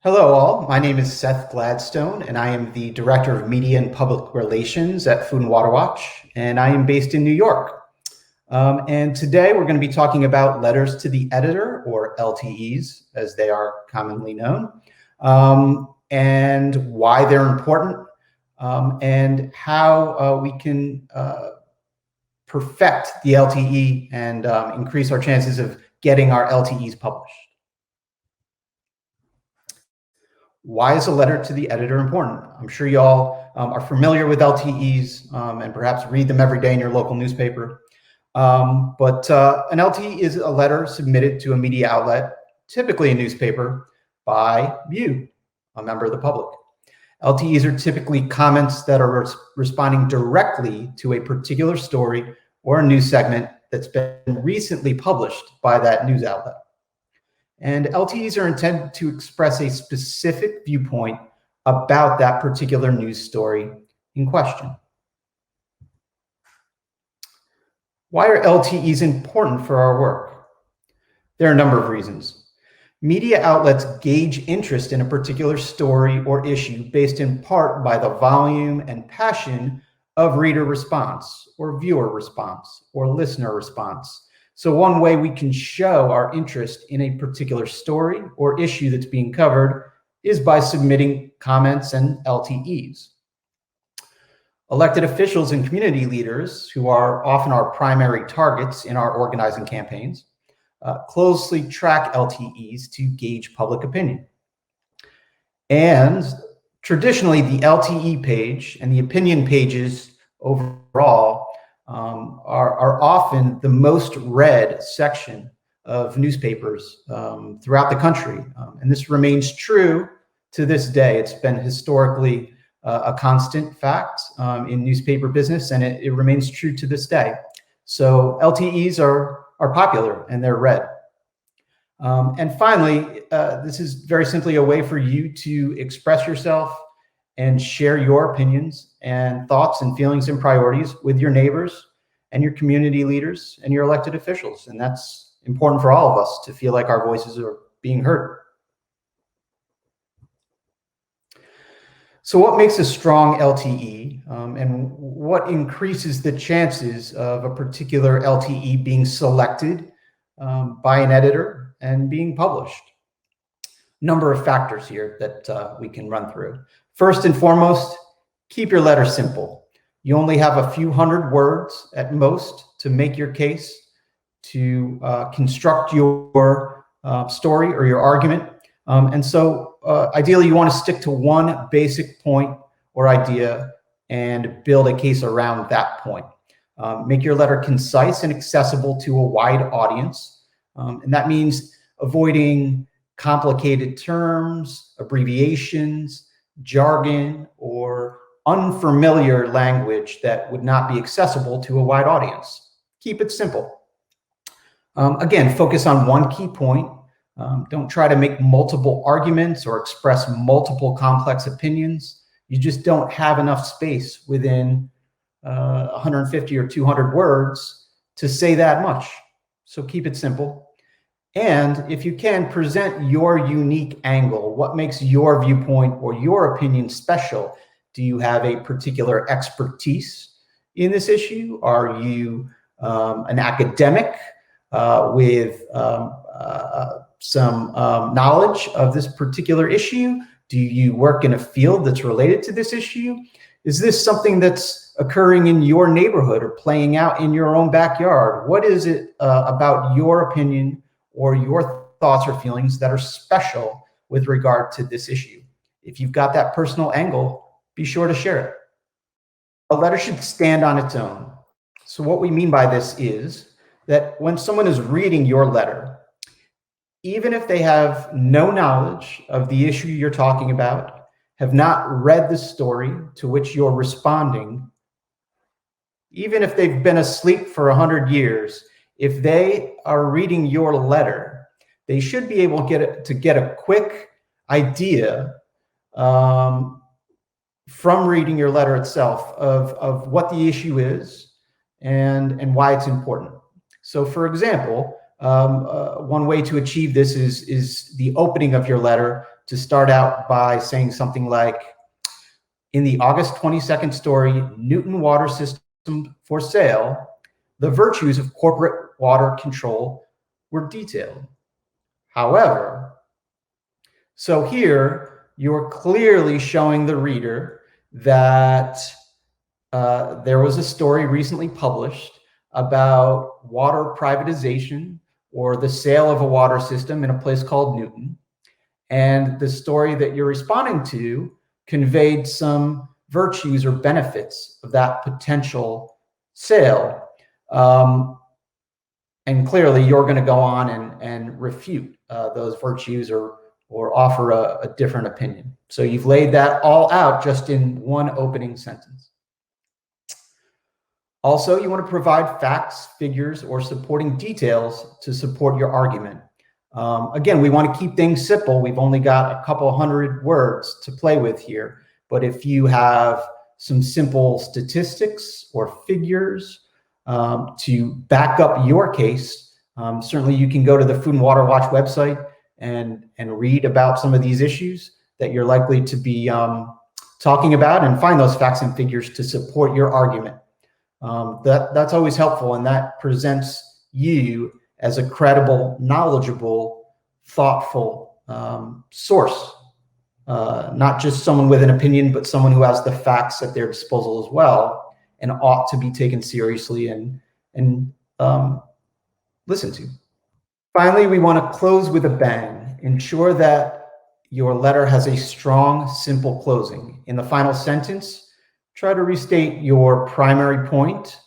Hello, all. My name is Seth Gladstone, and I am the Director of Media and Public Relations at Food and Water Watch, and I am based in New York. And today we're going to be talking about letters to the editor, or LTEs, as they are commonly known, and why they're important, and how we can perfect the LTE and increase our chances of getting our LTEs published. Why is a letter to the editor important? I'm sure you all are familiar with LTEs and perhaps read them every day in your local newspaper. But an LTE is a letter submitted to a media outlet, typically a newspaper, by you, a member of the public. LTEs are typically comments that are responding directly to a particular story or a news segment that's been recently published by that news outlet. And LTEs are intended to express a specific viewpoint about that particular news story in question. Why are LTEs important for our work? There are a number of reasons. Media outlets gauge interest in a particular story or issue based in part by the volume and passion of reader response, or viewer response, or listener response. So one way we can show our interest in a particular story or issue that's being covered is by submitting comments and LTEs. Elected officials and community leaders, who are often our primary targets in our organizing campaigns, closely track LTEs to gauge public opinion. And traditionally, the LTE page and the opinion pages overall are often the most read section of newspapers throughout the country. And this remains true to this day. It's been historically a constant fact in newspaper business, and it remains true to this day. So LTEs are popular and they're read. And finally, this is very simply a way for you to express yourself and share your opinions and thoughts and feelings and priorities with your neighbors and your community leaders and your elected officials. And that's important for all of us to feel like our voices are being heard. So what makes a strong LTE and what increases the chances of a particular LTE being selected by an editor and being published? Number of factors here that we can run through. First and foremost, keep your letter simple. You only have a few hundred words at most to make your case, to construct your story or your argument. And so ideally, you want to stick to one basic point or idea and build a case around that point. Make your letter concise and accessible to a wide audience. And that means avoiding complicated terms, abbreviations, jargon, or unfamiliar language that would not be accessible to a wide audience. Keep it simple. Again, focus on one key point. Don't try to make multiple arguments or express multiple complex opinions. You just don't have enough space within 150 or 200 words to say that much. So keep it simple. And if you can, present your unique angle. What makes your viewpoint or your opinion special? Do you have a particular expertise in this issue? Are you an academic with some knowledge of this particular issue? Do you work in a field that's related to this issue? Is this something that's occurring in your neighborhood or playing out in your own backyard? What is it about your opinion or your thoughts or feelings that are special with regard to this issue? If you've got that personal angle, be sure to share it. A letter should stand on its own. So what we mean by this is that when someone is reading your letter, even if they have no knowledge of the issue you're talking about, have not read the story to which you're responding, even if they've been asleep for 100 years, if they are reading your letter, they should be able to get a quick idea from reading your letter itself of what the issue is and why it's important. So for example, one way to achieve this is the opening of your letter to start out by saying something like, in the August 22nd story, Newton Water System for Sale, the virtues of corporate water control were detailed. However, so here you're clearly showing the reader that there was a story recently published about water privatization or the sale of a water system in a place called Newton. And the story that you're responding to conveyed some virtues or benefits of that potential sale. And clearly you're going to go on and refute those virtues or offer a different opinion. So you've laid that all out just in one opening sentence. Also, you want to provide facts, figures, or supporting details to support your argument. Again, we want to keep things simple. We've only got a couple hundred words to play with here. But if you have some simple statistics or figures to back up your case, certainly you can go to the Food and Water Watch website and read about some of these issues that you're likely to be talking about and find those facts and figures to support your argument. That's always helpful, and that presents you as a credible, knowledgeable, thoughtful source, not just someone with an opinion, but someone who has the facts at their disposal as well and ought to be taken seriously and listened to. Finally, we want to close with a bang. Ensure that your letter has a strong, simple closing. In the final sentence, try to restate your primary point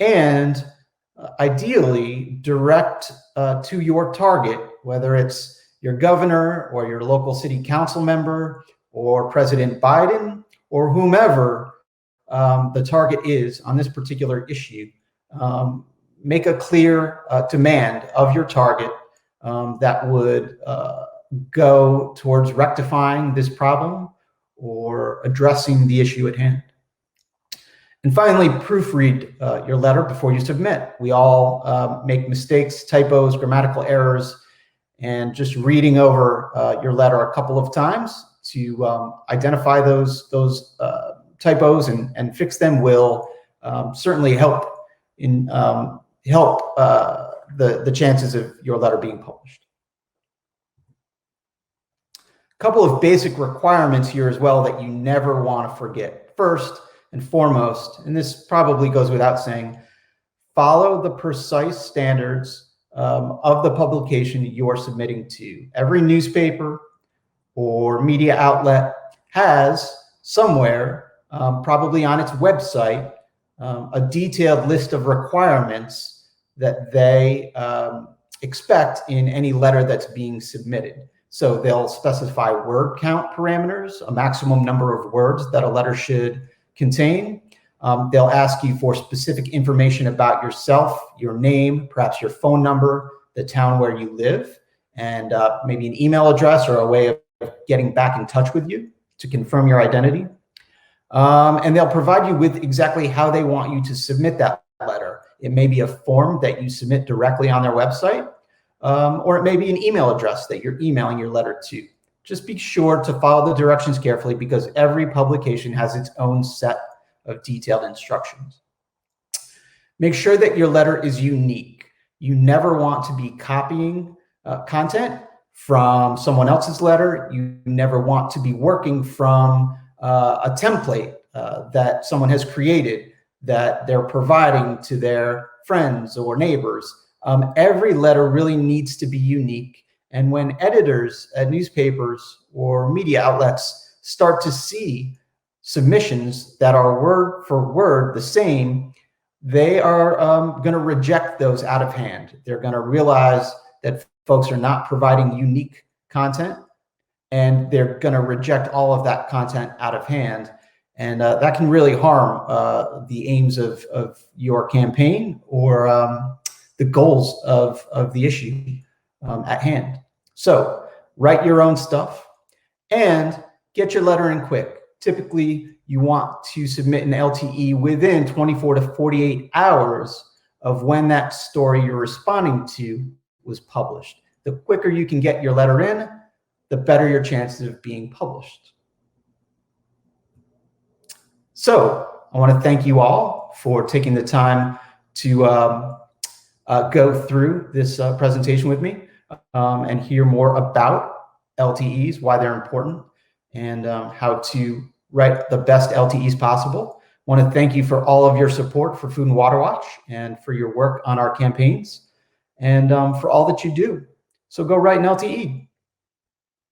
and ideally direct to your target, whether it's your governor or your local city council member or President Biden or whomever the target is on this particular issue. Make a clear demand of your target that would go towards rectifying this problem or addressing the issue at hand. And finally, proofread your letter before you submit. We all make mistakes, typos, grammatical errors, and just reading over your letter a couple of times to identify those typos and fix them will certainly help the chances of your letter being published. A couple of basic requirements here as well that you never want to forget. First and foremost, and this probably goes without saying, follow the precise standards of the publication you are submitting to. Every newspaper or media outlet has somewhere, probably on its website, a detailed list of requirements that they expect in any letter that's being submitted. So they'll specify word count parameters, a maximum number of words that a letter should contain. They'll ask you for specific information about yourself, your name, perhaps your phone number, the town where you live, and maybe an email address or a way of getting back in touch with you to confirm your identity. And they'll provide you with exactly how they want you to submit that letter. It may be a form that you submit directly on their website, or it may be an email address that you're emailing your letter to. Just be sure to follow the directions carefully because every publication has its own set of detailed instructions. Make sure that your letter is unique. You never want to be copying content from someone else's letter. You never want to be working from a template that someone has created that they're providing to their friends or neighbors. Every letter really needs to be unique. And when editors at newspapers or media outlets start to see submissions that are word for word the same, they are going to reject those out of hand. They're going to realize that folks are not providing unique content, and they're going to reject all of that content out of hand. And that can really harm the aims of your campaign or the goals of the issue at hand. So write your own stuff and get your letter in quick. Typically, you want to submit an LTE within 24 to 48 hours of when that story you're responding to was published. The quicker you can get your letter in, the better your chances of being published. So I want to thank you all for taking the time to go through this presentation with me and hear more about LTEs, why they're important, and how to write the best LTEs possible. I want to thank you for all of your support for Food and Water Watch and for your work on our campaigns and for all that you do. So go write an LTE.